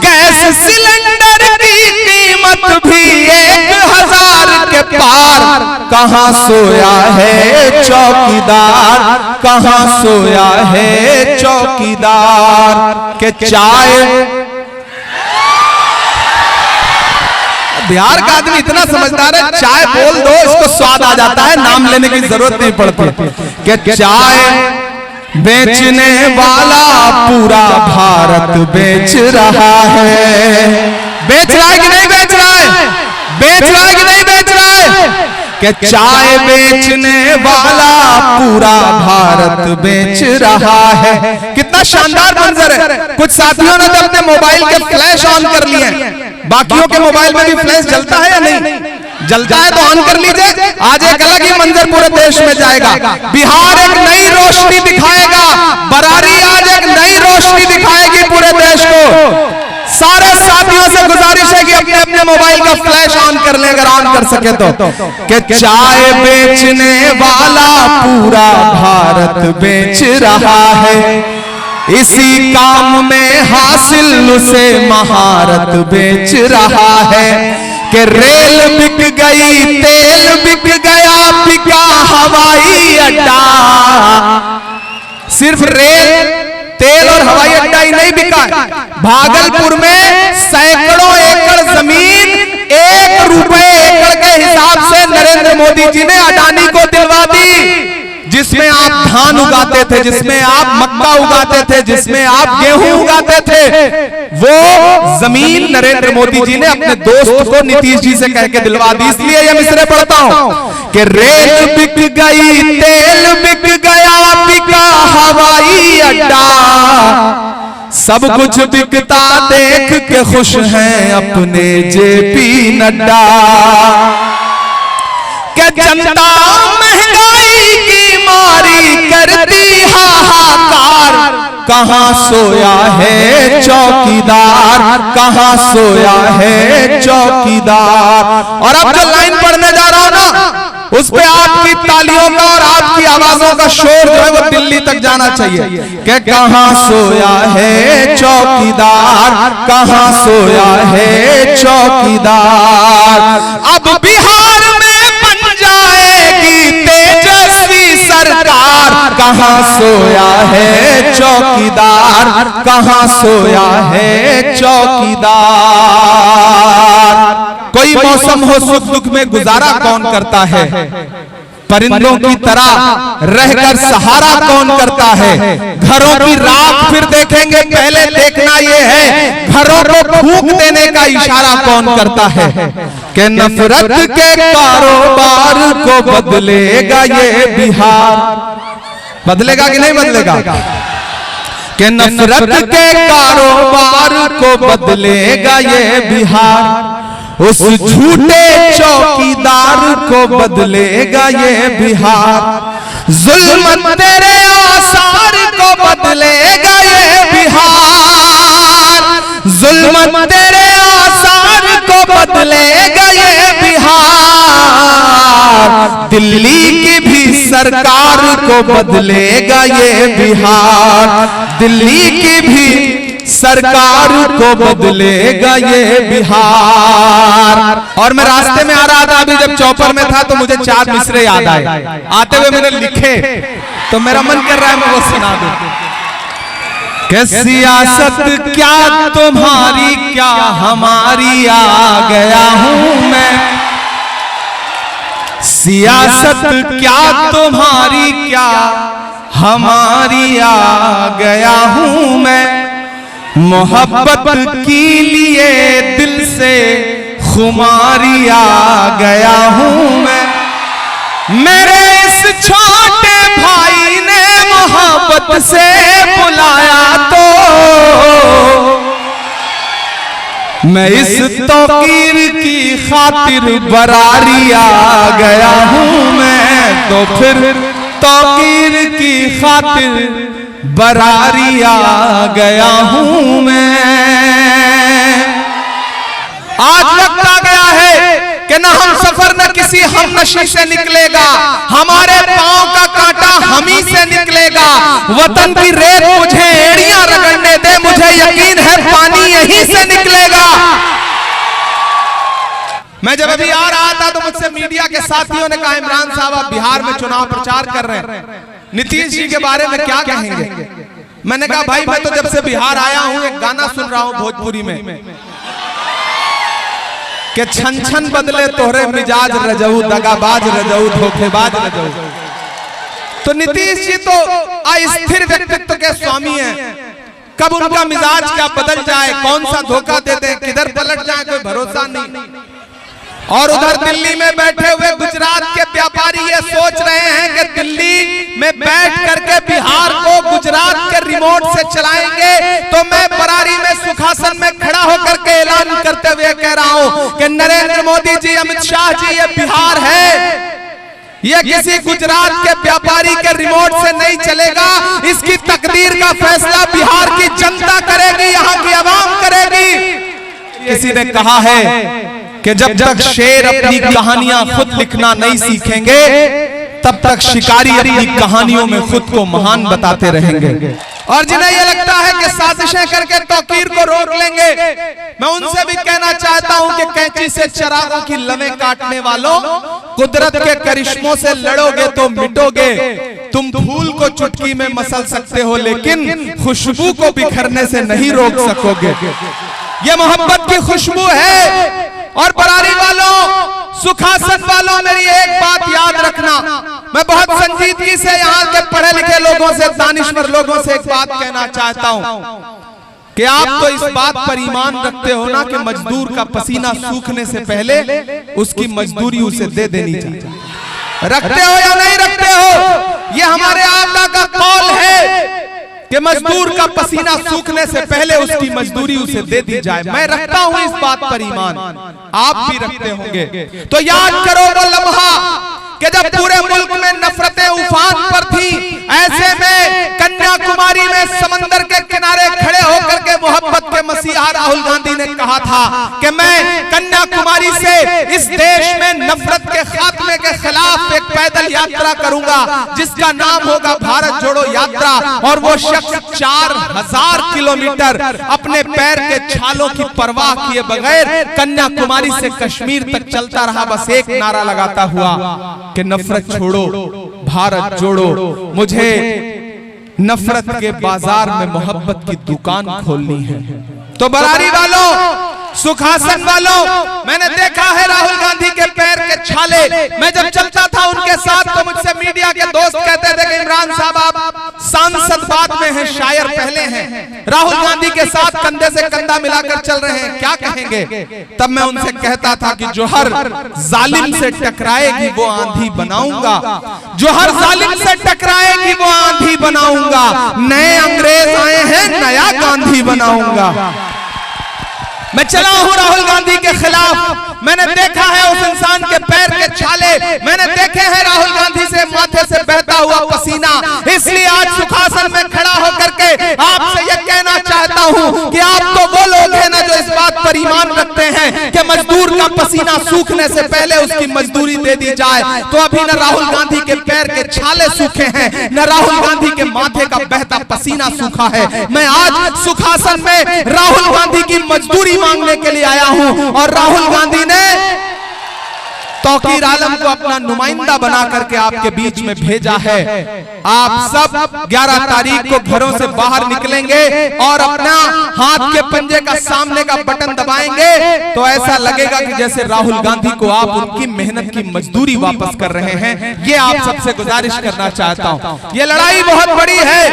Gas cylinder की कीमत भी 1000 के पार। कहाँ सोया है चौकीदार, कहाँ सोया है चौकीदार के चाय। बिहार का आदमी इतना समझदार है, चाय बोल दो इसको स्वाद आ जाता है, नाम लेने की जरूरत नहीं पड़ती। कि चाय बेचने वाला पूरा भारत बेच रहा है। बेच रहा है कि नहीं बेच रहा है? बेच रहा है कि नहीं बेच रहा है? कि चाय बेचने वाला पूरा भारत बेच रहा है। कितना शानदार मंजर है। कुछ साथियों ने तो अपने मोबाइल के फ्लैश ऑन कर लिए, बाकियों के मोबाइल में भी फ्लैश जलता है या नहीं? जलता है तो ऑन कर लीजिए। आज एक अलग ही मंजर पूरे देश में जाएगा। बिहार एक नई रोशनी दिखाएगा, बरारी आज एक नई रोशनी दिखाएगी पूरे देश को। सारे साथियों से गुजारिश है कि अपने अपने मोबाइल का फ्लैश ऑन कर ले, अगर ऑन कर सके तो। कि चाय बेचने वाला पूरा भारत बेच रहा है, इसी काम में हासिल उसे महारत बेच रहा है। कि रेल बिक गई, तेल बिक गया, बिका हवाई अड्डा। सिर्फ रेल, तेल और हवाई अड्डा ही नहीं बिका, भागलपुर में सैकड़ों एकड़ जमीन 1 रुपए एकड़ के हिसाब से नरेंद्र मोदी जी ने अडानी को दिलवा दी। जिसमें आप धान उगाते थे, जिसमें आप मक्का उगाते थे, जिसमें आप गेहूं उगाते थे, वो जमीन नरेंद्र मोदी जी ने अपने दोस्त को नीतीश जी से कह के दिलवा दी। इसलिए ये मिसरे पढ़ता हूं कि रेल बिक गई, तेल बिक गया, बिका हवाई अड्डा। सब कुछ बिकता देख के खुश हैं अपने जेपी नड्डा। के जनता महंगाई की मारी करती हाहाकार। कहाँ सोया है चौकीदार, कहाँ सोया है चौकीदार। और अब जो लाइन पढ़ने जा रहा हूं ना, उस पे आपकी तालियों का और आपकी आवाजों का शोर जो है वो दिल्ली तक जाना चाहिए। कि कहाँ सोया है चौकीदार, कहाँ सोया है चौकीदार। अब बिहार में बन जाएगी तेजस्वी सरकार। कहाँ सोया है चौकीदार, कहाँ सोया है चौकीदार। कोई मौसम हो सुख दुख में गुजारा कौन करता है, परिंदों की तरह रहकर सहारा कौन करता है। घरों की राख फिर देखेंगे, पहले देखना ये है घरों को फूंक देने का इशारा कौन करता है। कि नफरत के कारोबार को बदलेगा ये बिहार। बदलेगा कि नहीं बदलेगा? कि नफरत के कारोबार को बदलेगा ये बिहार। उस झूठे चौकीदार को बदलेगा ये बिहार। जुल्म तेरे आसार को बदलेगा ये बिहार। जुल्म तेरे आसार को बदलेगा ये बिहार। दिल्ली की भी सरकार को बदलेगा ये बिहार। दिल्ली की भी सरकार को बदलेगा ये बिहार। और मैं रास्ते में आ रहा था, अभी जब चौपर में था तो मुझे 4 मिसरे याद आए। आते हुए मैंने लिखे तो मेरा मन कर रहा है मैं वो सुना दूं। कि सियासत क्या तुम्हारी क्या हमारी, आ गया हूं मैं। सियासत क्या तुम्हारी क्या हमारी, आ गया हूं मैं। मोहब्बत की लिए दिल से खुमारी, आ गया हूं मैं। मेरे इस छोटे भाई ने मोहब्बत से बुलाया तो मैं इस तौकीर की खातिर बरारी, आ गया हूं मैं। तो फिर तौकीर की खातिर बरारी, आ गया हूं मैं। आज वक्त आ गया है कि न हम सफर न किसी हमनशी से निकलेगा, हमारे पांव का कांटा हम ही से निकलेगा। वतन की रेत मुझे एड़ियां रगड़ने दे, मुझे यकीन है पानी यहीं से मैं जब अभी आ रहा था तो मुझसे मीडिया के साथियों ने कहा, इमरान साहब आप बिहार में चुनाव प्रचार कर रहे हैं, नीतीश जी के बारे में क्या कहेंगे? मैंने कहा भाई मैं तो जब से बिहार आया हूं एक गाना सुन रहा हूं भोजपुरी में कि छन छन बदले तोहरे मिजाज रजऊ, दगाबाज रजऊ, धोखेबाज रजऊ। तो नीतीश जी तो अस्थिर व्यक्तित्व के स्वामी हैं, कब उनका मिजाज क्या बदल जाए, कौन सा धोखा दे दे, किधर पलट जाए, कोई भरोसा नहीं। और उधर दिल्ली में बैठे हुए गुजरात के व्यापारी ये सोच रहे हैं कि दिल्ली में बैठ करके बिहार को गुजरात के रिमोट से चलाएंगे। तो मैं बरारी में सुखासन में खड़ा होकर के ऐलान करते हुए कह रहा हूं कि नरेंद्र मोदी जी, अमित शाह जी, ये बिहार है, ये किसी गुजरात के व्यापारी के रिमोट से नहीं चलेगा। इसकी तकदीर का फैसला बिहार की जनता करेगी, यहाँ की आवाम करेगी। किसी ने कहा है कि जब तक शेर अपनी कहानियां खुद लिखना नहीं सीखेंगे तब तक शिकारी अपनी कहानियों में खुद को महान बताते रहेंगे। और जिन्हें यह लगता है कि साजिशें करके तौकीर को रोक लेंगे, मैं उनसे भी कहना चाहता हूं कि कैंची से चिरागों की लवें काटने वालों, कुदरत के करिश्मों से लड़ोगे तो मिटोगे। तुम फूल को चुटकी में मसल सकते हो लेकिन खुशबू को बिखरने से नहीं रोक सकोगे। ये मोहब्बत की खुशबू है। और बरारी वालों, सुखासन वालों, मेरी एक बात याद रखना, मैं बहुत संजीदगी से यहाँ के पढ़े लिखे लोगों से, दानिश्वर लोगों से एक बात कहना चाहता हूँ कि आप तो इस बात पर ईमान रखते हो ना कि मजदूर का पसीना सूखने से पहले उसकी मजदूरी उसे दे देनी चाहिए। रखते हो या नहीं रखते हो? ये हमारे आका का कौल है कि मजदूर का पसीना सूखने से पहले उसकी मजदूरी उसे दे दी जाए। मैं रखता हूं इस बात पर ईमान, आप भी रखते होंगे। तो याद करो वो लम्हा कि जब पूरे मुल्क में नफरतें उफान पर थी, ऐसे में कन्याकुमारी में समंदर के किनारे खड़े होकर के मोहब्बत के मसीहा राहुल गांधी ने कहा था कि मैं कन्याकुमारी से इस देश में नफरत के खात्मे के खिलाफ एक पैदल यात्रा करूंगा जिसका नाम होगा भारत जोड़ो यात्रा। और वो शख्स 4000 किलोमीटर अपने पैर के छालों की परवाह किए बगैर कन्याकुमारी से कश्मीर तक चलता रहा, बस एक नारा लगाता हुआ कि नफरत छोड़ो, भारत जोड़ो। मुझे नफरत के बाजार में मोहब्बत की दुकान खोलनी है। तो बरारी वालों, सुखासन वालों, मैंने देखा है राहुल गांधी के पैर के छाले। मैं जब चलता था उनके साथ तो मुझसे मीडिया के दोस्त कहते थे कि इमरान साहब आप सांसद बाद में हैं, शायर पहले हैं, राहुल गांधी के साथ कंधे से कंधा मिलाकर चल रहे हैं, क्या कहेंगे? तब मैं उनसे कहता था कि जो हर जालिम से टकराएगी वो आंधी बनाऊंगा, जो हर जालिम से टकराएगी वो आंधी बनाऊंगा। नए अंग्रेज आए हैं, नया गांधी बनाऊंगा। मैं चला हूं राहुल गांधी के खिलाफ। मैंने देखा है उस इंसान के पैर के छाले, मैंने देखे हैं राहुल गांधी से माथे से बहता हुआ पसीना। इसलिए आज सुखासन में खड़ा होकर के आपसे यह कहना चाहता हूं कि आप तो वो लोग हैं ना जो इस बात पर ईमान रखते हैं कि मजदूर का पसीना सूखने से पहले उसकी मजदूरी दे दी जाए। तो अभी न राहुल गांधी के पैर के छाले सूखे हैं, न राहुल गांधी के माथे का बहता पसीना सूखा है। मैं आज सुखासन में राहुल गांधी की मजदूरी मांगने के लिए आया हूं और राहुल गांधी ने तौकीर आलम को अपना नुमाइंदा बना करके आपके बीच में भेजा है। आप सब 11 तारीख को घरों से बाहर निकलेंगे और अपना हाथ के पंजे का सामने का बटन दबाएंगे तो ऐसा लगेगा कि जैसे राहुल गांधी को आप उनकी मेहनत की मजदूरी वापस कर रहे हैं। ये आप सबसे गुजारिश करना चाहता हूं। ये लड़ाई बहुत बड़ी है,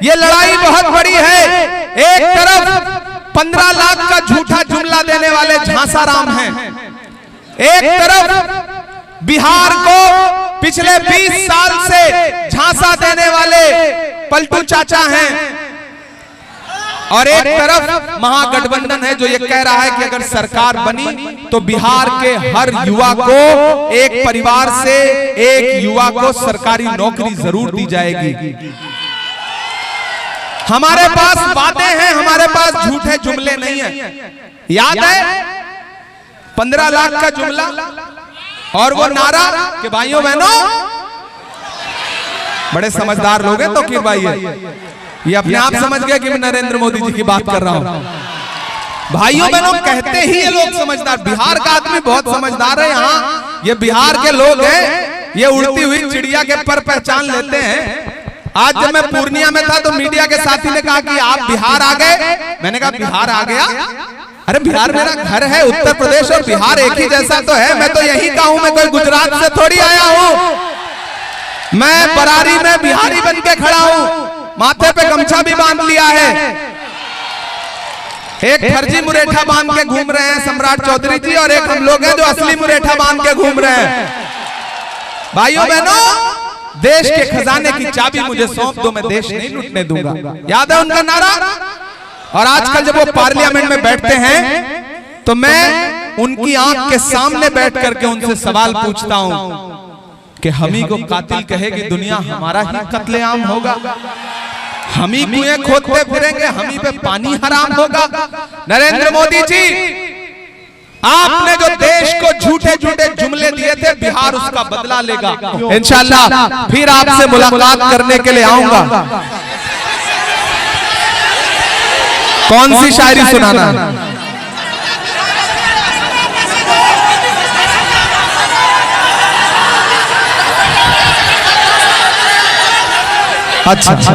ये लड़ाई बहुत बड़ी है। एक तरफ 15 लाख का झूठा जुमला देने वाले झांसाराम हैं, एक तरफ बिहार को पिछले 20 साल से झांसा देने वाले पलटू चाचा हैं, और एक तरफ महागठबंधन है जो ये कह रहा है कि अगर सरकार बनी तो बिहार के हर युवा को, एक परिवार से एक युवा को सरकारी नौकरी जरूर दी जाएगी। हमारे पास बातें हैं, हमारे पास झूठे जुमले नहीं हैं। याद है 15 लाख का जुमला और वो नारा कि भाइयों बहनों, बड़े समझदार लोग हैं तौकीर भाई, ये अपने आप समझ गए कि मैं नरेंद्र मोदी जी की बात कर रहा हूं। भाइयों बहनों, कहते ही ये लोग समझदार, बिहार का आदमी बहुत समझदार है। यहाँ ये बिहार के लोग हैं, ये उड़ती हुई चिड़िया के पर पहचान लेते हैं। आज जब मैं पूर्णिया में था तो मीडिया के साथी ने कहा कि आप बिहार आ गए। मैंने कहा बिहार आ गया? अरे बिहार मेरा घर है, उत्तर प्रदेश और बिहार एक ही जैसा तो है। मैं तो यही का हूं, मैं कोई गुजरात से थोड़ी आया हूं। मैं बरारी में बिहारी बन के खड़ा हूं, माथे पे गमछा भी बांध लिया है। एक फर्जी मुरेठा बांध के घूम रहे हैं सम्राट चौधरी जी, और एक हम लोग हैं जो असली मुरेठा बांध के घूम रहे हैं। भाइयों बहनों, देश के खजाने की चाबी मुझे सौंप दो, मैं देश नहीं लूटने दूंगा। याद है उनका नारा? और आजकल जब वो पार्लियामेंट में बैठते हैं तो मैं उनकी आंख के सामने बैठ करके उनसे सवाल पूछता हूं कि हम ही को कातिल कहेगी दुनिया, हमारा ही कत्लेआम होगा, हम ही कुएं खोदते फिरेंगे, हम ही पे पानी हराम होगा। नरेंद्र मोदी जी, आपने जो देश को झूठे झूठे जुमले दिए थे, बिहार उसका बदला लेगा इंशाअल्लाह। फिर आपसे मुलाकात करने के लिए आऊंगा। कौन सी शायरी सुनाना? अच्छा अच्छा,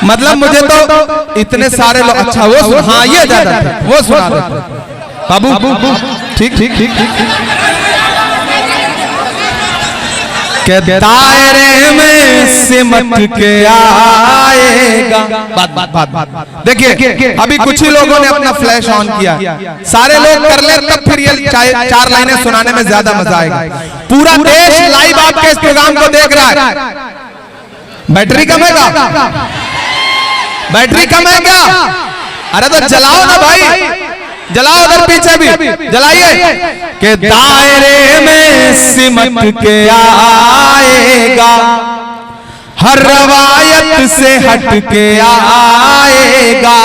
मतलब मुझे तो इतने सारे लोग, अच्छा वो हाँ ये ज्यादा वो सुना दो बाबू। ठीक ठीक ठीक ठीक। के दायरे में सिमट के आएगा। बात देखिए, अभी कुछ ही लोगों ने अपना फ्लैश ऑन किया, सारे लोग कर ले तब फिर ये चार लाइनें सुनाने में ज्यादा मजा आएगा। पूरा देश लाइव आपके इस प्रोग्राम को देख रहा है। बैटरी कम है क्या? बैटरी कम है क्या? अरे तो जलाओ ना भाई, जलाओ, उधर पीछे भी जलाइए। के दायरे में सिमट के आएगा, हर रवायत से हट के आएगा।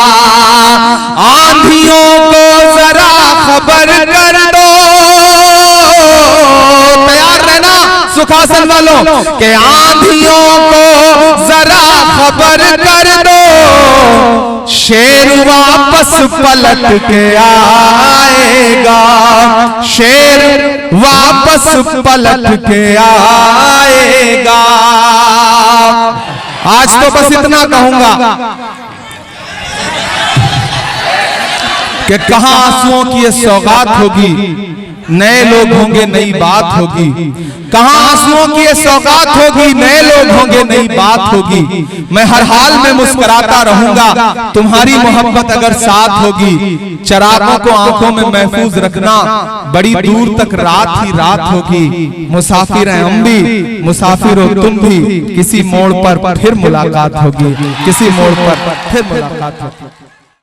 आंधियों को जरा खबर कर दो, तैयार रहना सुखासन वालों, के आंधियों को जरा खबर कर दो, शेर वापस पलट के आएगा, शेर वापस पलट के आएगा। आज तो बस इतना कहूंगा कि कहां आंसुओं की ये सौगात होगी, नए लोग होंगे, नई बात होगी। कहां आंसुओं की ये सौगात होगी, नए लोग होंगे, नई बात होगी। मैं हर हाल में मुस्कुराता रहूंगा, तुम्हारी मोहब्बत अगर साथ होगी। चरागों को आंखों में महफूज रखना, बड़ी दूर तक रात ही रात होगी। मुसाफिर हैं हम भी, मुसाफिर हो तुम भी, किसी मोड़ पर फिर मुलाकात होगी, किसी मोड़ पर फिर मुलाकात होगी।